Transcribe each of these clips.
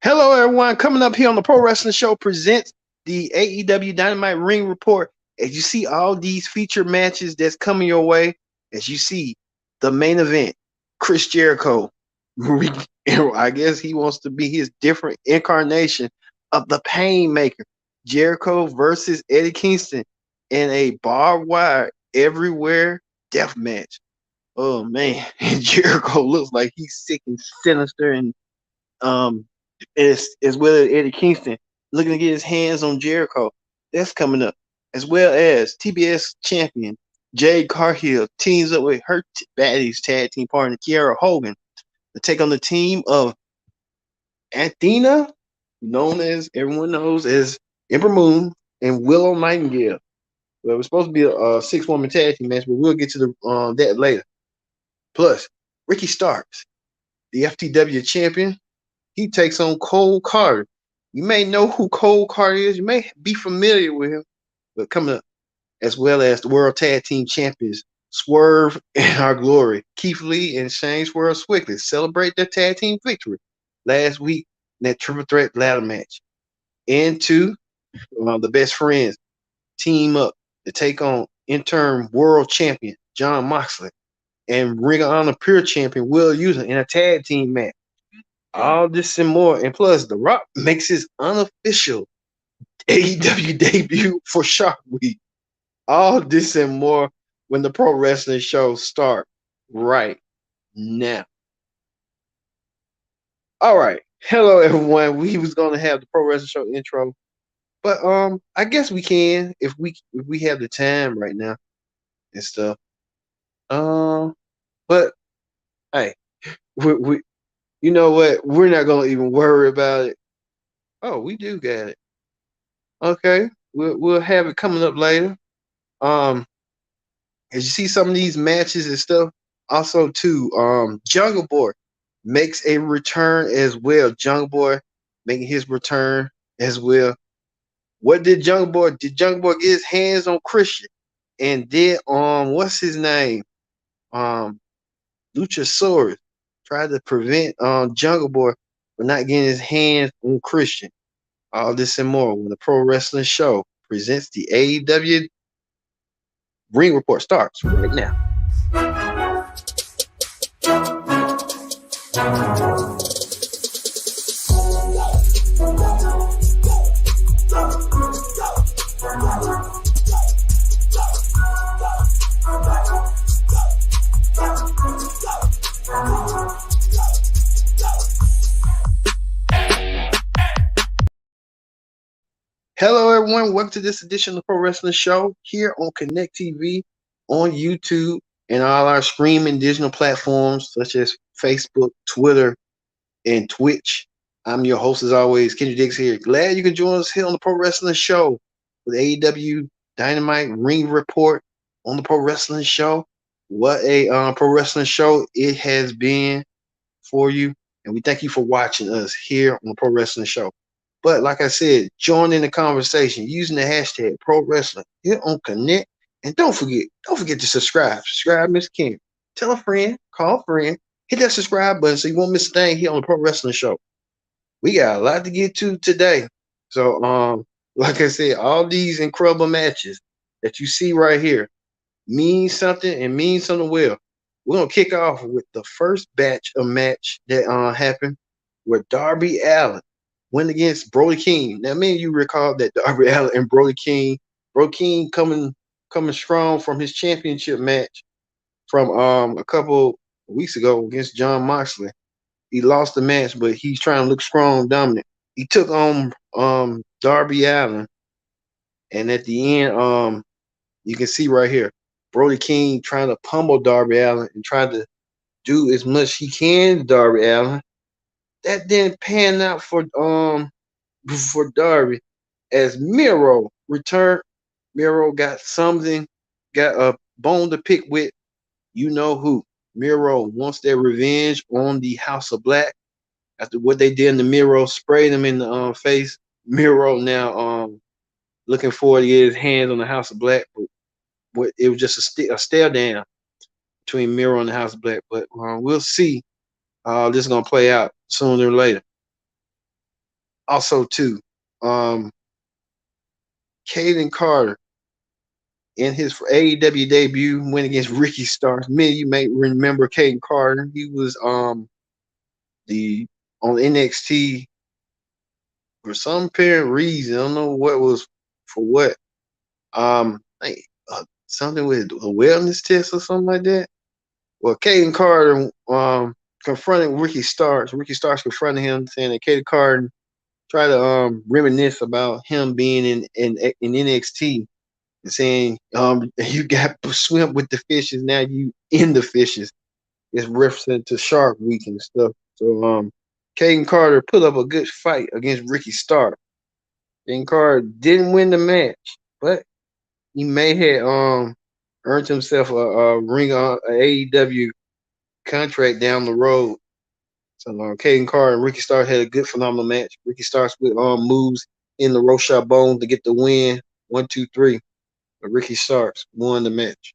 Hello, everyone. Coming up here on the Pro Wrestling Show presents the AEW Dynamite Ring Report. As you see all these featured matches that's coming your way, as you see the main event, Chris Jericho. I guess he wants to be his different incarnation of the Painmaker. Jericho versus Eddie Kingston in a barbed wire everywhere death match. Oh man, and Jericho looks like he's sick and sinister and um as well as Eddie Kingston looking to get his hands on Jericho. That's coming up. As well as TBS champion Jade Cargill teams up with her baddies tag team partner Kiera Hogan to take on the team of Athena, known as everyone knows as Ember Moon and Willow Nightingale. Well, it was supposed to be a six-woman tag team match, but we'll get to that later. Plus, Ricky Starks, the FTW champion, he takes on Cole Carter. You may know who Cole Carter is. You may be familiar with him, but coming up, as well as the World Tag Team Champions, Swerve and Our Glory, Keith Lee and Shane Swerve Swiftly celebrate their tag team victory last week in that triple threat ladder match. And two, the best friends team up to take on interim world champion John Moxley and Ring of Honor Pure champion Will User in a tag team match. All this and more. And plus, The Rock makes his unofficial AEW debut for Shark Week. All this and more when the Pro Wrestling Show start right now. All right. Hello, everyone. We was going to have the Pro Wrestling Show intro, but I guess we can if we have the time right now and stuff. But hey, we you know what? We're not gonna even worry about it. Oh, we do got it. Okay, we'll have it coming up later. Um, as you see some of these matches and stuff, also too, Jungle Boy makes a return as well. Jungle Boy making his return as well. What did Jungle Boy? Did Jungle Boy get his hands on Christian? And did what's his name? Um, Luchasaurus tried to prevent Jungle Boy from not getting his hands on Christian. All this and more when the Pro Wrestling Show presents the AEW Ring Report starts right now. Hello, everyone. Welcome to this edition of the Pro Wrestling Show here on Connect TV, on YouTube, and all our streaming digital platforms such as Facebook, Twitter, and Twitch. I'm your host, as always, Kendrick Diggs here. Glad you can join us here on the Pro Wrestling Show with AEW Dynamite Ring Report on the Pro Wrestling Show. What a Pro Wrestling Show it has been for you, and we thank you for watching us here on the Pro Wrestling Show. But like I said, join in the conversation using the hashtag Pro Wrestling here on Connect. And don't forget to subscribe. Subscribe, Miss King. Tell a friend, call a friend, hit that subscribe button so you won't miss a thing here on the Pro Wrestling Show. We got a lot to get to today. So like I said, all these incredible matches that you see right here mean something and mean something well. We're gonna kick off with the first batch of match that happened where Darby Allin went against Brody King. Now, many of you recall that Darby Allin and Brody King coming strong from his championship match from a couple weeks ago against John Moxley. He lost the match, but he's trying to look strong, dominant. He took on Darby Allin, and at the end, you can see right here, Brody King trying to pummel Darby Allin and trying to do as much he can to Darby Allin. That didn't pan out for Darby as Miro returned. Miro got a bone to pick with. You know who. Miro wants their revenge on the House of Black after what they did to Miro, sprayed him in the face. Miro now looking forward to get his hands on the House of Black, but it was just a stare down between Miro and the House of Black. But we'll see. This is gonna play out sooner or later. Also, too, um, Caden Carter in his AEW debut went against Ricky Starks. Many of you may remember Caden Carter. He was the on NXT for some apparent reason. I don't know what was for what. Like, something with a wellness test or something like that. Well, Caden Carter confronted Ricky Starks. Ricky Starks confronted him, saying that Caden Carter tried to reminisce about him being in NXT and saying you got to swim with the fishes, now you in the fishes. It's referencing to Shark Week and stuff. So Caden Carter put up a good fight against Ricky Stark. Caden Carter didn't win the match, but he may have earned himself a ring on a AEW contract down the road. So Caden Carter and Ricky Starks had a good phenomenal match. Ricky Starks with moves in the Rosha Bone to get the win. 1, 2, 3. But Ricky Starks won the match.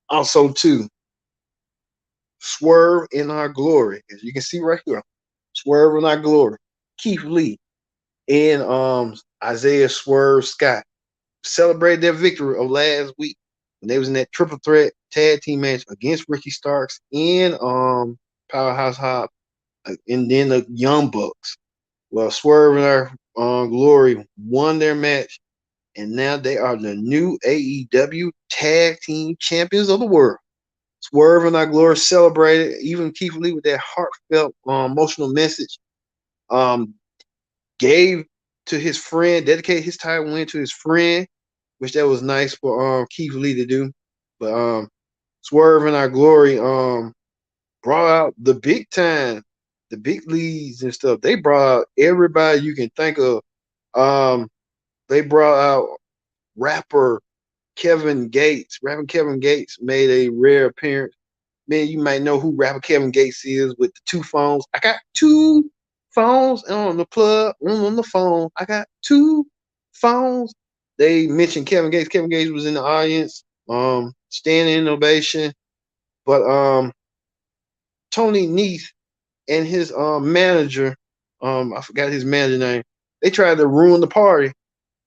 Also, too, Swerve in Our Glory, as you can see right here. Swerve in Our Glory. Keith Lee and Isaiah Swerve Scott celebrated their victory of last week when they was in that triple threat tag team match against Ricky Starks and Powerhouse Hobbs, and then the Young Bucks. Well, Swerve and Our Glory won their match, and now they are the new AEW Tag Team Champions of the World. Swerve and Our Glory celebrated, even Keith Lee with that heartfelt, emotional message. Um, gave to his friend, dedicated his title win to his friend, which that was nice for Keith Lee to do. But Swerve and Our Glory brought out the big time, the big leads and stuff. They brought out everybody you can think of. They brought out rapper Kevin Gates. Rapper Kevin Gates made a rare appearance. Man, you might know who rapper Kevin Gates is with the two phones. I got two phones on the plug, one on the phone. I got two phones. They mentioned Kevin Gates. Kevin Gates was in the audience, standing ovation. But Tony Neath and his manager, I forgot his manager name. They tried to ruin the party,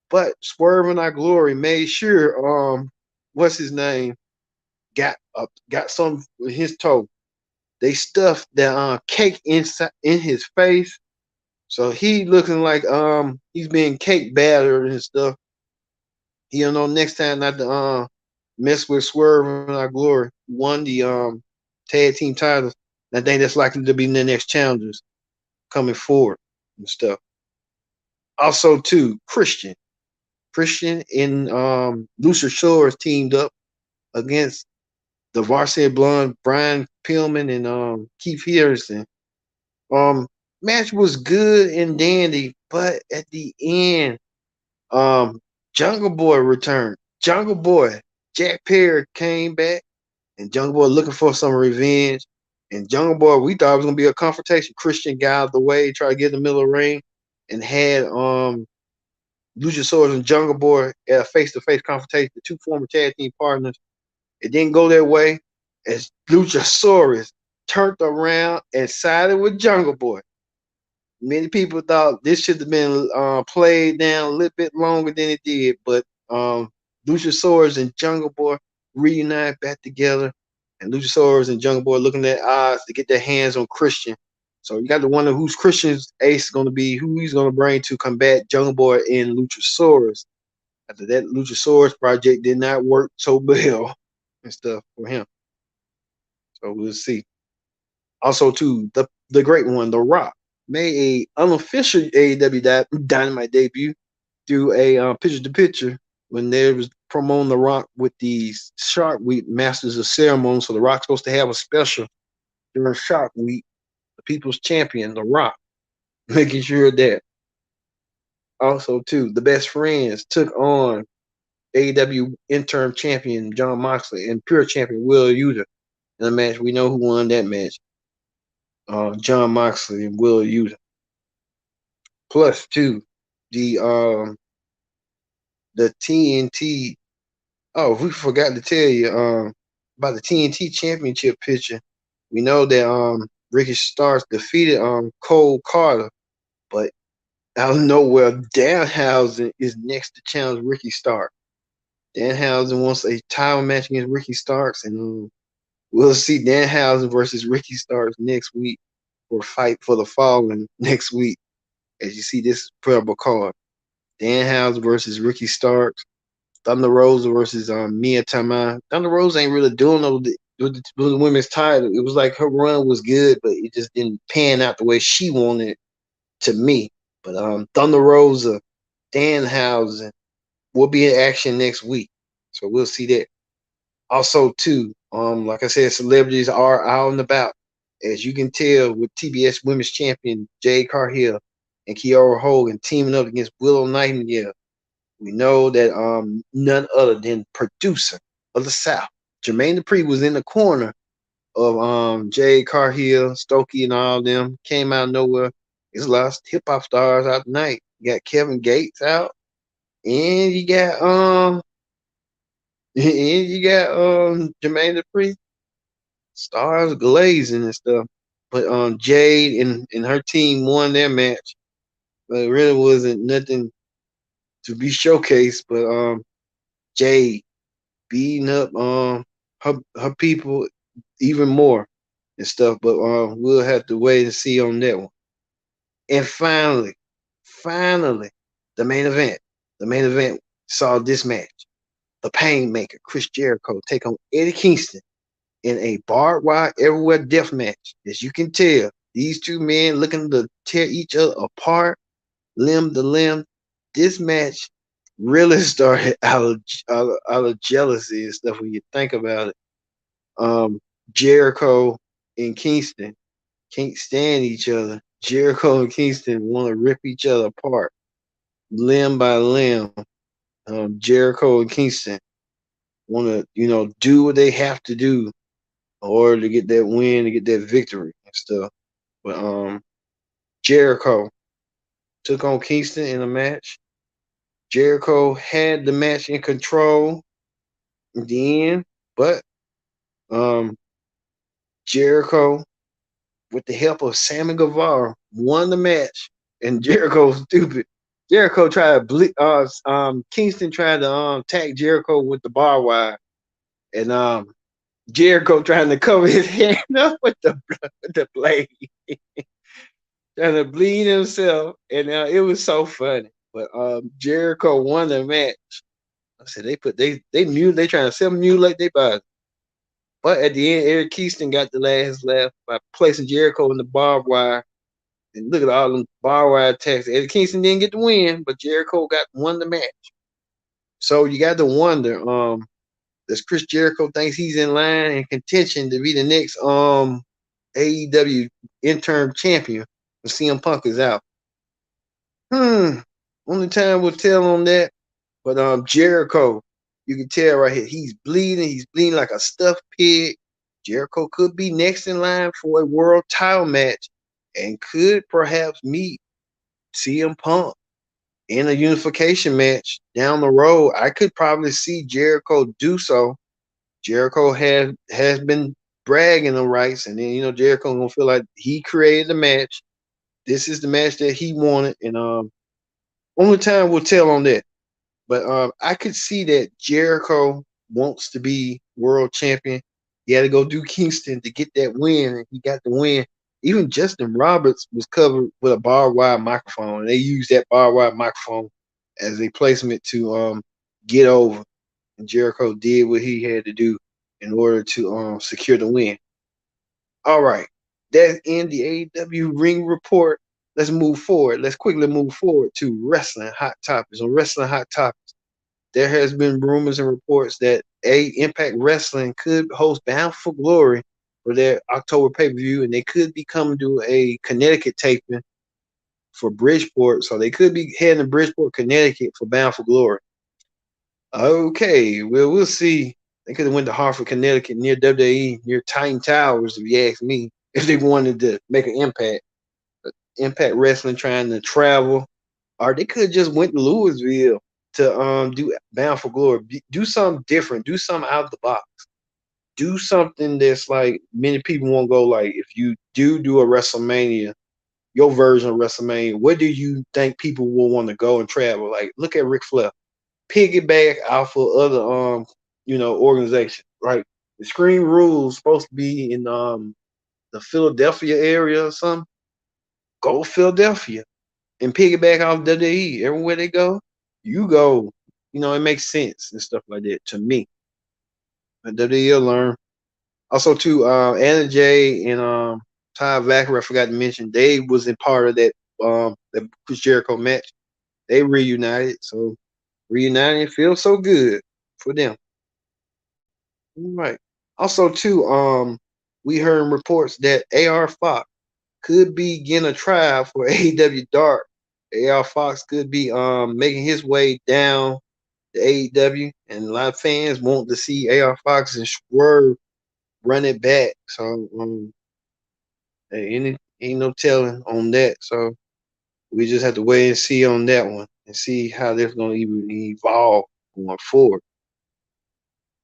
but Swerve and Our Glory made sure what's his name got some with his toe. They stuffed that cake inside in his face, so he looking like he's being cake battered and stuff. He don't know next time not to mess with Swerve and Our Glory. Won the tag team titles. I think that's likely to be the next challengers coming forward and stuff. Also, too, Christian and Lucifer Shores teamed up against the Varsity Blonde, Brian Pillman and Keith Harrison. Um, Match was good and dandy, but at the end, Jungle Boy returned. Jungle Boy, Jack Perry came back, and Jungle Boy looking for some revenge. And Jungle Boy, we thought it was gonna be a confrontation. Christian got out of the way, tried to get in the middle of the ring, and had Luchasaurus and Jungle Boy at a face-to-face confrontation. The two former tag team partners. It didn't go their way as Luchasaurus turned around and sided with Jungle Boy. Many people thought this should have been played down a little bit longer than it did, but Luchasaurus and Jungle Boy reunited back together, and Luchasaurus and Jungle Boy looking at odds to get their hands on Christian. So you got to wonder who's Christian's ace going to be, who he's going to bring to combat Jungle Boy and Luchasaurus. After that, Luchasaurus project did not work so well and stuff for him. So we'll see. Also, too, the great one, The Rock, made a unofficial AEW Dynamite debut through a picture-to-picture when they was promoting The Rock with the Shark Week Masters of Ceremony. So The Rock's supposed to have a special during Shark Week. The People's Champion, The Rock, making sure that. Also, too, the Best Friends took on AEW interim champion John Moxley and pure champion Will Yuta in a match. We know who won that match. John Moxley and Will Yuta. Plus, too, the TNT. Oh, we forgot to tell you about the TNT Championship picture. We know that Ricky Starks defeated Cole Carter, but out of nowhere, Danhausen is next to challenge Ricky Stark. Danhausen wants a title match against Ricky Starks, and we'll see Danhausen versus Ricky Starks next week for Fight for the Fallen next week. As you see this incredible card, Danhausen versus Ricky Starks, Thunder Rosa versus Mia Tamai. Thunder Rosa ain't really doing no with the women's title. It was like her run was good, but it just didn't pan out the way she wanted it to me. But Thunder Rosa, Danhausen will be in action next week, so we'll see that. Also, too, like I said, celebrities are out and about. As you can tell with TBS Women's Champion Jade Cargill and Kiara Hogan teaming up against Willow Nightingale. We know that none other than producer of the South, Jermaine Dupri, was in the corner of Jade Cargill, Stokey, and all them. Came out of nowhere. It's lost hip hop stars out tonight. You got Kevin Gates out, and you got Jermaine Dupri, stars glazing and stuff. But Jade and her team won their match. But it really wasn't nothing to be showcased. But Jade beating up her people even more and stuff. But we'll have to wait and see on that one. And finally, the main event. The main event saw this match. The Painmaker, Chris Jericho, take on Eddie Kingston in a barbed wire everywhere death match. As you can tell, these two men looking to tear each other apart, limb to limb. This match really started out of jealousy and stuff when you think about it. Jericho and Kingston can't stand each other. Jericho and Kingston want to rip each other apart, limb by limb. Jericho and Kingston want to, do what they have to do in order to get that win, to get that victory and stuff. But Jericho took on Kingston in a match. Jericho had the match in control in the end, but um, Jericho, with the help of Sammy Guevara, won the match. And Jericho's stupid. Jericho tried to Kingston tried to tag Jericho with the barbed wire, and Jericho trying to cover his hand up with the blade, trying to bleed himself, and it was so funny. But Jericho won the match. I said they trying to self mutilate their body. But at the end, Eric Kingston got the last laugh by placing Jericho in the barbed wire. And look at all them barbed wire attacks. Eddie Kingston didn't get the win, but Jericho won the match. So you got to wonder, does Chris Jericho thinks he's in line and contention to be the next AEW interim champion when CM Punk is out? Only time will tell on that. But Jericho, you can tell right here, he's bleeding. He's bleeding like a stuffed pig. Jericho could be next in line for a world title match and could perhaps meet CM Punk in a unification match down the road. I could probably see Jericho do so. Jericho has been bragging the rights, and then Jericho gonna feel like he created the match. This is the match that he wanted, and only time will tell on that. But I could see that Jericho wants to be world champion. He had to go do Kingston to get that win, and he got the win. Even Justin Roberts was covered with a barbed wire microphone, and they used that barbed wire microphone as a placement to get over. And Jericho did what he had to do in order to secure the win. All right, that's in the AEW Ring Report. Let's move forward. Let's quickly move forward to Wrestling Hot Topics. On Wrestling Hot Topics, there has been rumors and reports that Impact Wrestling could host Bound for Glory for their October pay-per-view, and they could be coming to a Connecticut taping for Bridgeport. So they could be heading to Bridgeport, Connecticut for Bound for Glory. Okay, well, we'll see. They could have went to Hartford, Connecticut, near WWE, near Titan Towers, if you ask me, if they wanted to make an impact. Impact Wrestling trying to travel, or they could have just went to Louisville to do Bound for Glory. Do something different. Do something out of the box. Do something that's like many people won't go. Like if you do a WrestleMania your version of WrestleMania. Where do you think people will want to go and travel? Like, look at Ric Flair, piggyback off of other organizations, right? The Screen Rules supposed to be in the Philadelphia area or something. Go Philadelphia and piggyback off WWE. Everywhere they go, you go. It makes sense and stuff like that to me. But WWE will learn. Also, too, Anna Jay and Ty Vacker, I forgot to mention, they was in part of that Chris Jericho match. They reunited, so reuniting feels so good for them. All right. Also, too, we heard reports that AR Fox could be getting a trial for AEW Dark. AR Fox could be making his way down to AEW, and a lot of fans want to see AR Fox and Swerve run it back. So ain't no telling on that. So we just have to wait and see on that one and see how that's going to even evolve going forward.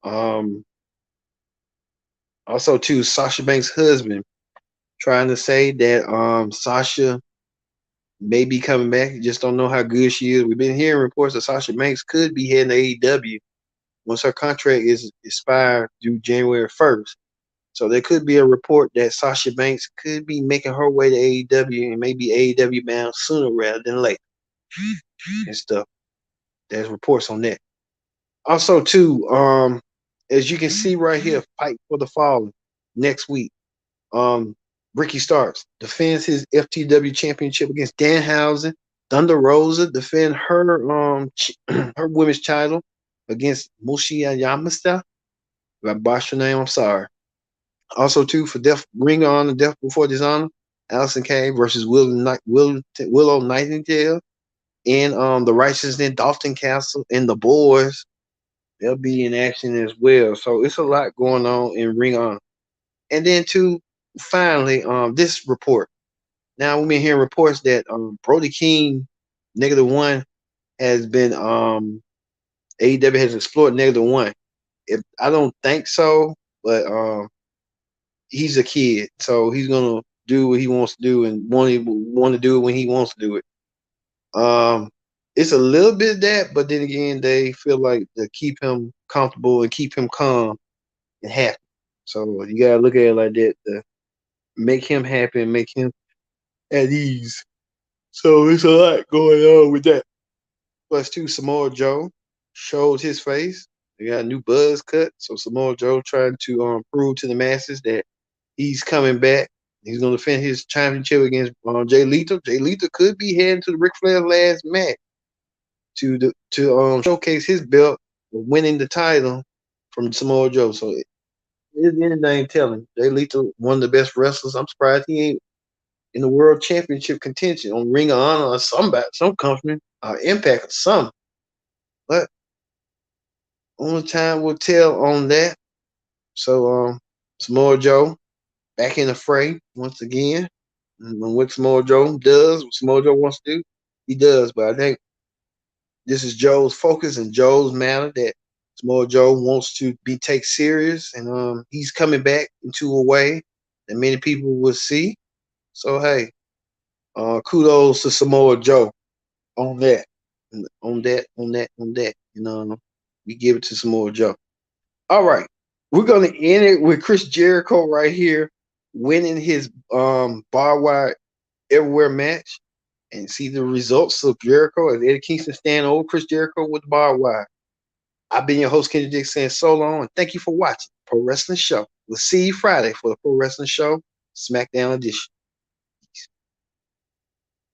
Um, Also, too, Sasha Banks' husband trying to say that Sasha may be coming back. Just don't know how good she is. We've been hearing reports that Sasha Banks could be heading to AEW once her contract is expired due January 1st. So there could be a report that Sasha Banks could be making her way to AEW and maybe AEW bound sooner rather than later and stuff. There's reports on that. Also, too, as you can see right here, Fight for the Fallen next week. Ricky Starks defends his FTW championship against Danhausen. Thunder Rosa defend her her women's title against Mushia Yamasta. If I botched her name, I'm sorry. Also, too, for Ring on and Death Before Dishonor, Allison Kay versus Willow Nightingale, and the Righteousness Dalton Castle and the Boys. They'll be in action as well. So it's a lot going on in Ring On. And then, too, finally, this report. Now we've been hearing reports that Brody King -1 has been AEW has explored -1. If I don't think so, but he's a kid, so he's gonna do what he wants to do and want to do it when he wants to do it. It's a little bit of that, but then again, they feel like to keep him comfortable and keep him calm and happy. So you gotta look at it like that to make him happy and make him at ease. So it's a lot going on with that. Plus, too, Samoa Joe showed his face. They got a new buzz cut. So Samoa Joe trying to prove to the masses that he's coming back. He's going to defend his championship against Jay Lethal. Jay Lethal could be heading to the Ric Flair last match to showcase his belt of winning the title from Samoa Joe. So there's anything telling. Jay Lethal, one of the best wrestlers. I'm surprised he ain't in the world championship contention on Ring of Honor or some company, Impact or something. But only time will tell on that. So Samoa Joe back in the fray once again. And what Samoa Joe does, what Samoa Joe wants to do, he does. But I think this is Joe's focus and Joe's matter that Samoa Joe wants to be take serious, and he's coming back into a way that many people will see. So hey, kudos to Samoa Joe on that, on that. We give it to Samoa Joe. All right, we're gonna end it with Chris Jericho right here, winning his bar wire everywhere match, and see the results of Jericho as Eddie Kingston stand over Chris Jericho with the bar wire. I've been your host, Kenny Dick, saying so long, and thank you for watching Pro Wrestling Show. We'll see you Friday for the Pro Wrestling Show SmackDown edition.